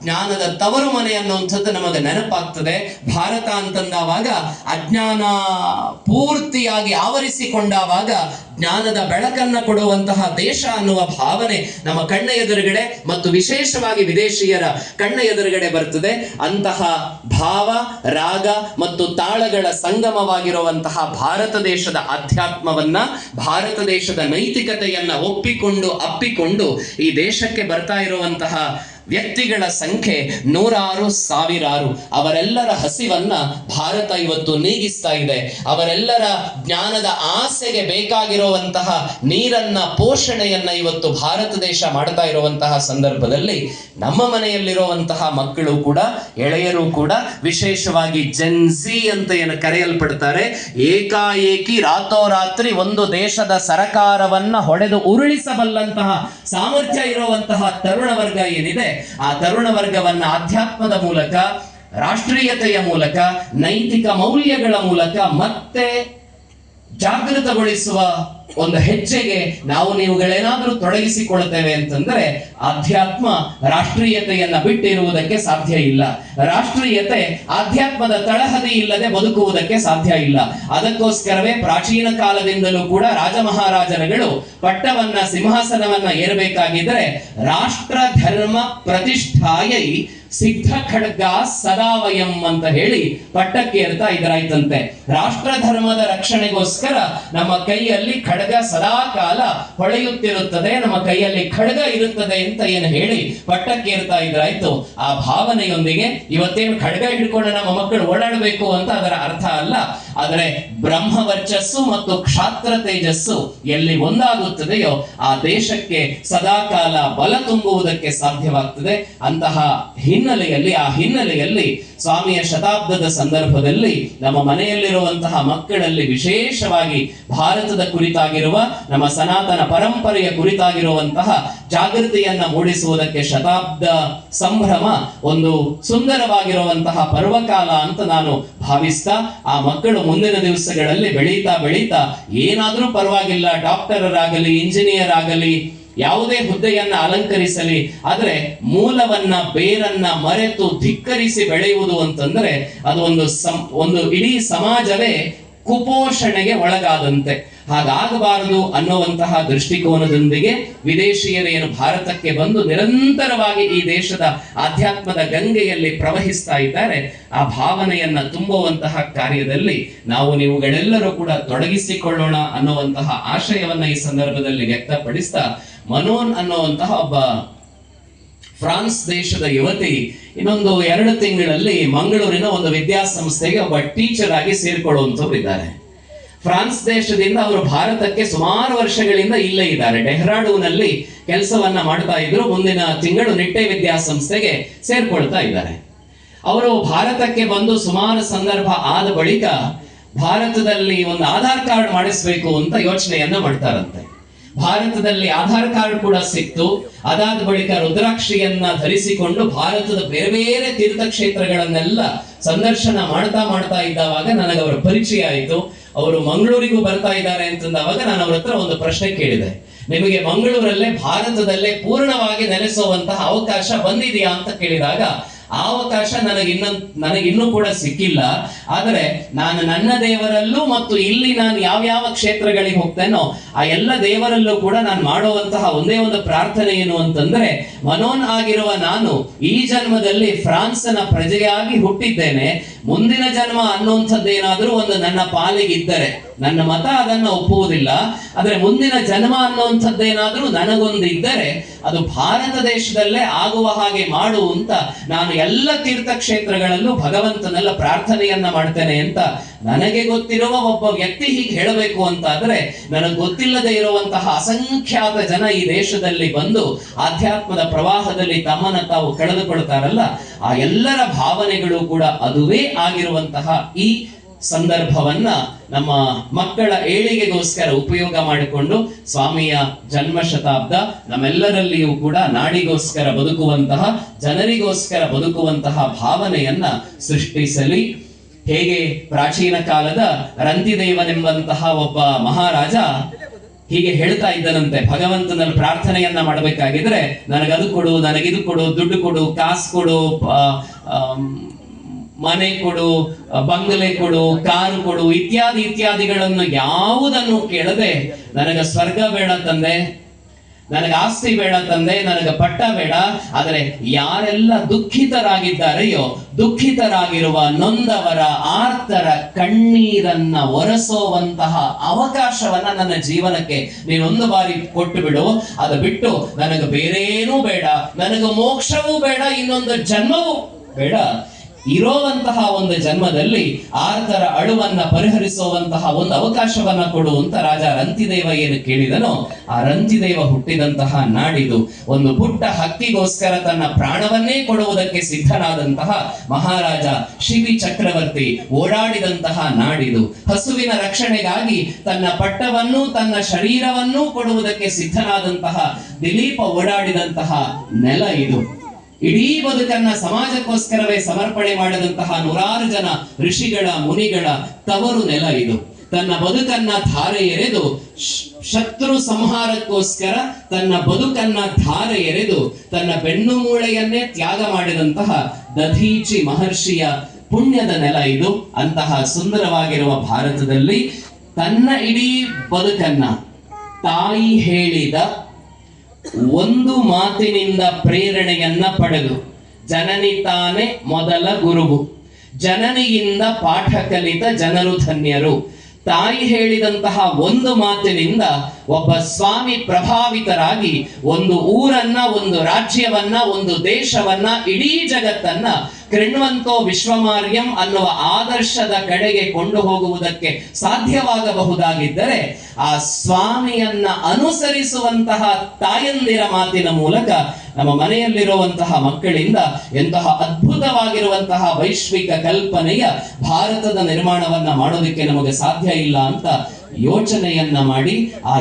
ಜ್ಞಾನದ ತವರು ಮನೆ ಅನ್ನುವಂಥದ್ದು ನಮಗೆ ನೆನಪಾಗ್ತದೆ. ಭಾರತ ಅಂತಂದಾವಾಗ ಅಜ್ಞಾನ ಪೂರ್ತಿಯಾಗಿ ಆವರಿಸಿಕೊಂಡಾವಾಗ ಜ್ಞಾನದ ಬೆಳಕನ್ನ ಕೊಡುವಂತಹ ದೇಶ ಅನ್ನುವ ಭಾವನೆ ನಮ್ಮ ಕಣ್ಣ ಎದುರುಗಡೆ ಮತ್ತು ವಿಶೇಷವಾಗಿ ವಿದೇಶಿಯರ ಕಣ್ಣ ಎದುರುಗಡೆ ಬರ್ತದೆ. ಅಂತಹ ಭಾವ, ರಾಗ ಮತ್ತು ತಾಳಗಳ ಸಂಗಮವಾಗಿರುವಂತಹ ಭಾರತ ದೇಶದ ಆಧ್ಯಾತ್ಮವನ್ನ, ಭಾರತ ದೇಶದ ನೈತಿಕತೆಯನ್ನ ಒಪ್ಪಿಕೊಂಡು ಅಪ್ಪಿಕೊಂಡು ಈ ದೇಶಕ್ಕೆ ಬರ್ತಾ ಇರುವಂತಹ ವ್ಯಕ್ತಿಗಳ ಸಂಖ್ಯೆ 100,000. ಅವರೆಲ್ಲರ ಹಸಿವನ್ನ ಭಾರತ ಇವತ್ತು ನೀಗಿಸ್ತಾ ಇದೆ. ಅವರೆಲ್ಲರ ಜ್ಞಾನದ ಆಸೆಗೆ ಬೇಕಾಗಿರುವಂತಹ ನೀರನ್ನ, ಪೋಷಣೆಯನ್ನ ಇವತ್ತು ಭಾರತ ದೇಶ ಮಾಡ್ತಾ ಇರುವಂತಹ ಸಂದರ್ಭದಲ್ಲಿ ನಮ್ಮ ಮನೆಯಲ್ಲಿರುವಂತಹ ಮಕ್ಕಳು ಕೂಡ, ಎಳೆಯರು ಕೂಡ, ವಿಶೇಷವಾಗಿ ಜೆನ್ಝಿ ಅಂತ ಏನು ಕರೆಯಲ್ಪಡ್ತಾರೆ, ಏಕಾಏಕಿ ರಾತ್ರೋರಾತ್ರಿ ಒಂದು ದೇಶದ ಸರಕಾರವನ್ನ ಹೊಡೆದು ಉರುಳಿಸಬಲ್ಲಂತಹ ಸಾಮರ್ಥ್ಯ ಇರುವಂತಹ ತರುಣ ವರ್ಗ ಏನಿದೆ, ಆ ತರುಣ ವರ್ಗವನ್ನ ಆಧ್ಯಾತ್ಮದ ಮೂಲಕ, ರಾಷ್ಟ್ರೀಯತೆಯ ಮೂಲಕ, ನೈತಿಕ ಮೌಲ್ಯಗಳ ಮೂಲಕ ಮತ್ತೆ ಜಾಗೃತಗೊಳಿಸುವ ಒಂದು ಹೆಜ್ಜೆಗೆ ನಾವು ನೀವುಗಳೇನಾದ್ರೂ ತೊಡಗಿಸಿಕೊಳ್ಳುತ್ತೇವೆ ಅಂತಂದ್ರೆ ಆಧ್ಯಾತ್ಮ ರಾಷ್ಟ್ರೀಯತೆಯನ್ನ ಬಿಟ್ಟಿರುವುದಕ್ಕೆ ಸಾಧ್ಯ ಇಲ್ಲ. ರಾಷ್ಟ್ರೀಯತೆ ಆಧ್ಯಾತ್ಮದ ತಳಹದಿ ಇಲ್ಲದೆ ಬದುಕುವುದಕ್ಕೆ ಸಾಧ್ಯ ಇಲ್ಲ. ಅದಕ್ಕೋಸ್ಕರವೇ ಪ್ರಾಚೀನ ಕಾಲದಿಂದಲೂ ಕೂಡ ರಾಜ ಮಹಾರಾಜರುಗಳು ಪಟ್ಟವನ್ನ, ಸಿಂಹಾಸನವನ್ನ ಏರಬೇಕಾಗಿದ್ರೆ ರಾಷ್ಟ್ರ ಧರ್ಮ ಪ್ರತಿಷ್ಠಾಯೈ ಸಿದ್ಧ ಖಡ್ಗ ಸದಾವಯಂ ಅಂತ ಹೇಳಿ ಪಟ್ಟಕ್ಕೆ ಏರ್ತಾ ಇದ್ರಾಯ್ತಂತೆ. ರಾಷ್ಟ್ರ ಧರ್ಮದ ರಕ್ಷಣೆಗೋಸ್ಕರ ನಮ್ಮ ಕೈಯಲ್ಲಿ ಖಡ್ಗ ಸದಾ ಕಾಲ ಹೊಳೆಯುತ್ತಿರುತ್ತದೆ, ನಮ್ಮ ಕೈಯಲ್ಲಿ ಖಡ್ಗ ಇರುತ್ತದೆ ಅಂತ ಏನು ಹೇಳಿ ಪಟ್ಟಕ್ಕೆ ಏರ್ತಾ ಇದ್ರಾಯ್ತು. ಆ ಭಾವನೆಯೊಂದಿಗೆ ಇವತ್ತೇನು ಖಡ್ಗ ಹಿಡ್ಕೊಂಡು ನಮ್ಮ ಮಕ್ಕಳು ಓಡಾಡಬೇಕು ಅಂತ ಅದರ ಅರ್ಥ ಅಲ್ಲ. ಆದರೆ ಬ್ರಹ್ಮ ವರ್ಚಸ್ಸು ಮತ್ತು ಕ್ಷಾತ್ರ ತೇಜಸ್ಸು ಎಲ್ಲಿ ಒಂದಾಗುತ್ತದೆಯೋ ಆ ದೇಶಕ್ಕೆ ಸದಾಕಾಲ ಬಲ ತುಂಬುವುದಕ್ಕೆ ಸಾಧ್ಯವಾಗ್ತದೆ. ಅಂತಹ ಹಿನ್ನೆಲೆಯಲ್ಲಿ ಸ್ವಾಮಿಯ ಶತಾಬ್ದದ ಸಂದರ್ಭದಲ್ಲಿ ನಮ್ಮ ಮನೆಯಲ್ಲಿರುವಂತಹ ಮಕ್ಕಳಲ್ಲಿ ವಿಶೇಷವಾಗಿ ಭಾರತದ ಕುರಿತಾಗಿರುವ ನಮ್ಮ ಸನಾತನ ಪರಂಪರೆಯ ಕುರಿತಾಗಿರುವಂತಹ ಜಾಗೃತಿಯನ್ನ ಮೂಡಿಸುವುದಕ್ಕೆ ಶತಾಬ್ದ ಸಂಭ್ರಮ ಒಂದು ಸುಂದರವಾಗಿರುವಂತಹ ಪರ್ವಕಾಲ ಅಂತ ನಾನು ಭಾವಿಸ್ತಾ, ಆ ಮಕ್ಕಳು ಮುಂದಿನ ದಿವಸಗಳಲ್ಲಿ ಬೆಳೀತಾ ಏನಾದ್ರೂ ಪರವಾಗಿಲ್ಲ, ಡಾಕ್ಟರರಾಗಲಿ, ಇಂಜಿನಿಯರ್ ಆಗಲಿ, ಯಾವುದೇ ಹುದ್ದೆಯನ್ನ ಅಲಂಕರಿಸಲಿ, ಆದ್ರೆ ಮೂಲವನ್ನ ಬೇರನ್ನ ಮರೆತು ಧಿಕ್ಕರಿಸಿ ಬೆಳೆಯುವುದು ಅಂತಂದ್ರೆ ಅದು ಒಂದು ಇಡೀ ಸಮಾಜವೇ ಕುಪೋಷಣೆಗೆ ಒಳಗಾದಂತೆ. ಹಾಗಾಗಬಾರದು ಅನ್ನುವಂತಹ ದೃಷ್ಟಿಕೋನದೊಂದಿಗೆ ವಿದೇಶಿಯರೇನು ಭಾರತಕ್ಕೆ ಬಂದು ನಿರಂತರವಾಗಿ ಈ ದೇಶದ ಆಧ್ಯಾತ್ಮದ ಗಂಗೆಯಲ್ಲಿ ಪ್ರವಹಿಸ್ತಾ ಇದ್ದಾರೆ, ಆ ಭಾವನೆಯನ್ನ ತುಂಬುವಂತಹ ಕಾರ್ಯದಲ್ಲಿ ನಾವು ನೀವುಗಳೆಲ್ಲರೂ ಕೂಡ ತೊಡಗಿಸಿಕೊಳ್ಳೋಣ ಅನ್ನುವಂತಹ ಆಶಯವನ್ನ ಈ ಸಂದರ್ಭದಲ್ಲಿ ವ್ಯಕ್ತಪಡಿಸ್ತಾ, ಮನೋನ್ ಅನ್ನುವಂತಹ ಒಬ್ಬ ಫ್ರಾನ್ಸ್ ದೇಶದ ಯುವತಿ ಇನ್ನೊಂದು 2 ತಿಂಗಳಲ್ಲಿ ಮಂಗಳೂರಿನ ಒಂದು ವಿದ್ಯಾಸಂಸ್ಥೆಗೆ ಒಬ್ಬ ಟೀಚರ್ ಆಗಿ ಸೇರ್ಕೊಳ್ಳುವಂತವ್ರು ಇದ್ದಾರೆ. ಫ್ರಾನ್ಸ್ ದೇಶದಿಂದ ಅವರು ಭಾರತಕ್ಕೆ ಸುಮಾರು ವರ್ಷಗಳಿಂದ ಇಲ್ಲೇ ಇದ್ದಾರೆ, ಡೆಹ್ರಾಡೂನಲ್ಲಿ ಕೆಲಸವನ್ನ ಮಾಡ್ತಾ ಇದ್ರು. ಮುಂದಿನ ತಿಂಗಳು ನಿಟ್ಟೆ ವಿದ್ಯಾಸಂಸ್ಥೆಗೆ ಸೇರ್ಕೊಳ್ತಾ ಇದ್ದಾರೆ. ಅವರು ಭಾರತಕ್ಕೆ ಬಂದು ಸುಮಾರು ಸಂದರ್ಭ ಆದ ಬಳಿಕ ಭಾರತದಲ್ಲಿ ಒಂದು ಆಧಾರ್ ಕಾರ್ಡ್ ಮಾಡಿಸ್ಬೇಕು ಅಂತ ಯೋಚನೆಯನ್ನ ಮಾಡ್ತಾರಂತೆ. ಭಾರತದಲ್ಲಿ ಆಧಾರ್ ಕಾರ್ಡ್ ಕೂಡ ಸಿಕ್ತು. ಅದಾದ ಬಳಿಕ ರುದ್ರಾಕ್ಷಿಯನ್ನ ಧರಿಸಿಕೊಂಡು ಭಾರತದ ಬೇರೆ ಬೇರೆ ತೀರ್ಥಕ್ಷೇತ್ರಗಳನ್ನೆಲ್ಲ ಸಂದರ್ಶನ ಮಾಡ್ತಾ ಇದ್ದಾವಾಗ ನನಗೆ ಅವರ ಪರಿಚಯ ಆಯಿತು. ಅವರು ಮಂಗಳೂರಿಗೂ ಬರ್ತಾ ಇದ್ದಾರೆ ಅಂತಂದವಾಗ ನಾನು ಅವ್ರ ಹತ್ರ ಒಂದು ಪ್ರಶ್ನೆ ಕೇಳಿದೆ, ನಿಮಗೆ ಮಂಗಳೂರಲ್ಲೇ ಭಾರತದಲ್ಲೇ ಪೂರ್ಣವಾಗಿ ನೆಲೆಸುವಂತಹ ಅವಕಾಶ ಬಂದಿದೆಯಾ ಅಂತ ಕೇಳಿದಾಗ, ಆ ಅವಕಾಶ ನನಗಿನ್ನೂ ಕೂಡ ಸಿಕ್ಕಿಲ್ಲ. ಆದರೆ ನಾನು ನನ್ನ ದೇವರಲ್ಲೂ ಮತ್ತು ಇಲ್ಲಿ ನಾನು ಯಾವ ಕ್ಷೇತ್ರಗಳಿಗೆ ಹೋಗ್ತೇನೋ ಆ ಎಲ್ಲ ದೇವರಲ್ಲೂ ಕೂಡ ನಾನು ಮಾಡುವಂತಹ ಒಂದೇ ಒಂದು ಪ್ರಾರ್ಥನೆ ಏನು ಅಂತಂದ್ರೆ, ಮನೋನ್ ಆಗಿರುವ ನಾನು ಈ ಜನ್ಮದಲ್ಲಿ ಫ್ರಾನ್ಸ್ನ ಪ್ರಜೆಯಾಗಿ ಹುಟ್ಟಿದ್ದೇನೆ, ಮುಂದಿನ ಜನ್ಮ ಅನ್ನುವಂಥದ್ದೇನಾದ್ರೂ ಒಂದು ನನ್ನ ಪಾಲಿಗಿದ್ದರೆ, ನನ್ನ ಮತ ಅದನ್ನ ಒಪ್ಪುವುದಿಲ್ಲ, ಆದ್ರೆ ಮುಂದಿನ ಜನ್ಮ ಅನ್ನುವಂಥದ್ದೇನಾದ್ರೂ ನನಗೊಂದಿದ್ದರೆ ಅದು ಭಾರತ ದೇಶದಲ್ಲೇ ಆಗುವ ಹಾಗೆ ಮಾಡು ಅಂತ ನಾನು ಎಲ್ಲ ತೀರ್ಥಕ್ಷೇತ್ರಗಳಲ್ಲೂ ಭಗವಂತನೆಲ್ಲ ಪ್ರಾರ್ಥನೆಯನ್ನ ಮಾಡ್ತೇನೆ ಅಂತ ನನಗೆ ಗೊತ್ತಿರುವ ಒಬ್ಬ ವ್ಯಕ್ತಿ ಹೀಗೆ ಹೇಳಬೇಕು ಅಂತ ಆದ್ರೆ, ನನಗೆ ಗೊತ್ತಿಲ್ಲದೆ ಇರುವಂತಹ ಅಸಂಖ್ಯಾತ ಜನ ಈ ದೇಶದಲ್ಲಿ ಬಂದು ಆಧ್ಯಾತ್ಮದ ಪ್ರವಾಹದಲ್ಲಿ ತಮ್ಮನ್ನ ತಾವು ಕಳೆದುಕೊಳ್ತಾರಲ್ಲ, ಆ ಎಲ್ಲರ ಭಾವನೆಗಳು ಕೂಡ ಅದುವೇ ಆಗಿರುವಂತಹ ಈ ಸಂದರ್ಭವನ್ನ ನಮ್ಮ ಮಕ್ಕಳ ಏಳಿಗೆಗೋಸ್ಕರ ಉಪಯೋಗ ಮಾಡಿಕೊಂಡು ಸ್ವಾಮಿಯ ಜನ್ಮ ಶತಾಬ್ದ ನಮ್ಮೆಲ್ಲರಲ್ಲಿಯೂ ಕೂಡ ನಾಡಿಗೋಸ್ಕರ ಬದುಕುವಂತಹ, ಜನರಿಗೋಸ್ಕರ ಬದುಕುವಂತಹ ಭಾವನೆಯನ್ನ ಸೃಷ್ಟಿಸಲಿ. ಹೇಗೆ ಪ್ರಾಚೀನ ಕಾಲದ ರಂತಿದೇವನೆಂಬಂತಹ ಒಬ್ಬ ಮಹಾರಾಜ ಹೀಗೆ ಹೇಳ್ತಾ ಇದ್ದನಂತೆ, ಭಗವಂತನಲ್ಲಿ ಪ್ರಾರ್ಥನೆಯನ್ನ ಮಾಡಬೇಕಾಗಿದ್ರೆ ನನಗದು ಕೊಡು, ನನಗಿದು ಕೊಡು, ದುಡ್ಡು ಕೊಡು, ಕಾಸು ಕೊಡು, ಮನೆ ಕೊಡು, ಬಂಗಲೆ ಕೊಡು, ಕಾರು ಕೊಡು, ಇತ್ಯಾದಿಗಳನ್ನು ಯಾವುದನ್ನು ಕೇಳದೆ, ನನಗೆ ಸ್ವರ್ಗ ಬೇಡ ತಂದೆ, ನನಗೆ ಆಸ್ತಿ ಬೇಡ ತಂದೆ, ನನಗೆ ಪಟ್ಟ ಬೇಡ, ಆದರೆ ಯಾರೆಲ್ಲ ದುಃಖಿತರಾಗಿದ್ದಾರೆಯೋ ದುಃಖಿತರಾಗಿರುವ ನೊಂದವರ ಆರ್ತರ ಕಣ್ಣೀರನ್ನ ಒರೆಸೋವಂತಹ ಅವಕಾಶವನ್ನ ನನ್ನ ಜೀವನಕ್ಕೆ ನೀನೊಂದು ಬಾರಿ ಕೊಟ್ಟು ಬಿಡು. ಅದು ಬಿಟ್ಟು ನನಗೆ ಬೇರೇನೂ ಬೇಡ, ನನಗೆ ಮೋಕ್ಷವೂ ಬೇಡ, ಇನ್ನೊಂದು ಜನ್ಮವೂ ಬೇಡ, ಇರೋವಂತಹ ಒಂದು ಜನ್ಮದಲ್ಲಿ ಆರ್ತರ ಅಳುವನ್ನ ಪರಿಹರಿಸುವಂತಹ ಒಂದು ಅವಕಾಶವನ್ನ ಕೊಡುವಂತ ರಾಜ ರಂತಿದೇವ ಏನು ಕೇಳಿದನೋ, ಆ ರಂತಿದೇವ ಹುಟ್ಟಿದಂತಹ ನಾಡಿದು. ಒಂದು ಪುಟ್ಟ ಹಕ್ಕಿಗೋಸ್ಕರ ತನ್ನ ಪ್ರಾಣವನ್ನೇ ಕೊಡುವುದಕ್ಕೆ ಸಿದ್ಧನಾದಂತಹ ಮಹಾರಾಜ ಶಿಬಿ ಚಕ್ರವರ್ತಿ ಓಡಾಡಿದಂತಹ ನಾಡಿದು. ಹಸುವಿನ ರಕ್ಷಣೆಗಾಗಿ ತನ್ನ ಪಟ್ಟವನ್ನು ತನ್ನ ಶರೀರವನ್ನೂ ಕೊಡುವುದಕ್ಕೆ ಸಿದ್ಧನಾದಂತಹ ದಿಲೀಪ ಓಡಾಡಿದಂತಹ ನೆಲ ಇದು. ಇಡೀ ಬದುಕನ್ನ ಸಮಾಜಕ್ಕೋಸ್ಕರವೇ ಸಮರ್ಪಣೆ ಮಾಡಿದಂತಹ ನೂರಾರು ಜನ ಋಷಿಗಳ ಮುನಿಗಳ ತವರು ನೆಲ ಇದು. ತನ್ನ ಬದುಕನ್ನ ಧಾರೆ ಎರೆದು ಶತ್ರು ಸಂಹಾರಕ್ಕೋಸ್ಕರ ತನ್ನ ಬದುಕನ್ನ ಧಾರೆ ಎರೆದು ತನ್ನ ಬೆನ್ನು ಮೂಳೆಯನ್ನೇ ತ್ಯಾಗ ಮಾಡಿದಂತಹ ದಧೀಚಿ ಮಹರ್ಷಿಯ ಪುಣ್ಯದ ನೆಲ ಇದು. ಅಂತಹ ಸುಂದರವಾಗಿರುವ ಭಾರತದಲ್ಲಿ ತನ್ನ ಇಡೀ ಬದುಕನ್ನ ತಾಯಿ ಹೇಳಿದ ಒಂದು ಮಾತಿನಿಂದ ಪ್ರೇರಣೆಯನ್ನ ಪಡೆದು ಜನನಿ ತಾನೇ ಮೊದಲ ಗುರುವು, ಜನನಿಯಿಂದ ಪಾಠ ಕಲಿತ ಜನರು ಧನ್ಯರು. ತಾಯಿ ಹೇಳಿದಂತಹ ಒಂದು ಮಾತಿನಿಂದ ಒಬ್ಬ ಸ್ವಾಮಿ ಪ್ರಭಾವಿತರಾಗಿ ಒಂದು ಊರನ್ನ, ಒಂದು ರಾಜ್ಯವನ್ನ, ಒಂದು ದೇಶವನ್ನ, ಇಡೀ ಜಗತ್ತನ್ನ ಕೃಣ್ವಂತೋ ವಿಶ್ವಮಾರ್ಯಂ ಅನ್ನುವ ಆದರ್ಶದ ಕಡೆಗೆ ಕೊಂಡು ಹೋಗುವುದಕ್ಕೆ ಸಾಧ್ಯವಾಗಬಹುದಾಗಿದ್ದರೆ ಆ ಸ್ವಾಮಿಯನ್ನ ಅನುಸರಿಸುವಂತಹ ತಾಯಂದಿರ ಮಾತಿನ ಮೂಲಕ ನಮ್ಮ ಮನೆಯಲ್ಲಿರುವಂತಹ ಮಕ್ಕಳಿಂದ ಎಂತಹ ಅದ್ಭುತವಾಗಿರುವಂತಹ ವೈಶ್ವಿಕ ಕಲ್ಪನೆಯ ಭಾರತದ ನಿರ್ಮಾಣವನ್ನ ಮಾಡೋದಕ್ಕೆ ನಮಗೆ ಸಾಧ್ಯ ಇಲ್ಲ ಅಂತ ಯೋಚನೆಯನ್ನ ಮಾಡಿ, ಆ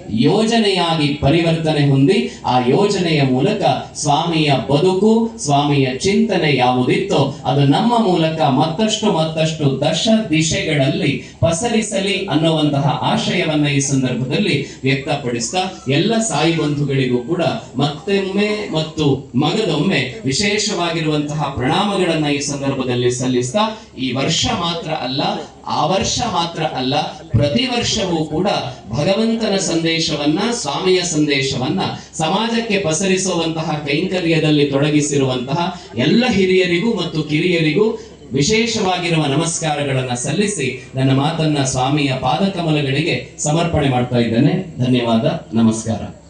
ಯೋಜನೆಯಾಗಿ ಪರಿವರ್ತನೆ ಹೊಂದಿ, ಆ ಯೋಜನೆಯ ಮೂಲಕ ಸ್ವಾಮಿಯ ಬದುಕು, ಸ್ವಾಮಿಯ ಚಿಂತನೆ ಯಾವುದಿತ್ತೋ ಅದು ನಮ್ಮ ಮೂಲಕ ಮತ್ತಷ್ಟು ದಶ ದಿಶೆಗಳಲ್ಲಿ ಪಸರಿಸಲಿ ಅನ್ನುವಂತಹ ಆಶಯವನ್ನ ಈ ಸಂದರ್ಭದಲ್ಲಿ ವ್ಯಕ್ತಪಡಿಸ್ತಾ ಎಲ್ಲ ಸಾಯಿ ಬಂಧುಗಳಿಗೂ ಕೂಡ ಮತ್ತೊಮ್ಮೆ ಮತ್ತು ಮಗದೊಮ್ಮೆ ವಿಶೇಷವಾಗಿರುವಂತಹ ಪ್ರಣಾಮಗಳನ್ನ ಈ ಸಂದರ್ಭದಲ್ಲಿ ಸಲ್ಲಿಸ್ತಾ, ಈ ವರ್ಷ ಮಾತ್ರ ಅಲ್ಲ, ಆ ವರ್ಷ ಮಾತ್ರ ಅಲ್ಲ, ಪ್ರತಿ ವರ್ಷವೂ ಕೂಡ ಭಗವಂತನ ಸಂದೇಶವನ್ನ, ಸ್ವಾಮಿಯ ಸಂದೇಶವನ್ನ ಸಮಾಜಕ್ಕೆ ಪಸರಿಸುವಂತಹ ಕೈಂಕರ್ಯದಲ್ಲಿ ತೊಡಗಿಸಿರುವಂತಹ ಎಲ್ಲ ಹಿರಿಯರಿಗೂ ಮತ್ತು ಕಿರಿಯರಿಗೂ ವಿಶೇಷವಾಗಿರುವ ನಮಸ್ಕಾರಗಳನ್ನ ಸಲ್ಲಿಸಿ ನನ್ನ ಮಾತನ್ನ ಸ್ವಾಮಿಯ ಪಾದಕಮಲಗಳಿಗೆ ಸಮರ್ಪಣೆ ಮಾಡ್ತಾ ಇದ್ದೇನೆ. ಧನ್ಯವಾದ, ನಮಸ್ಕಾರ.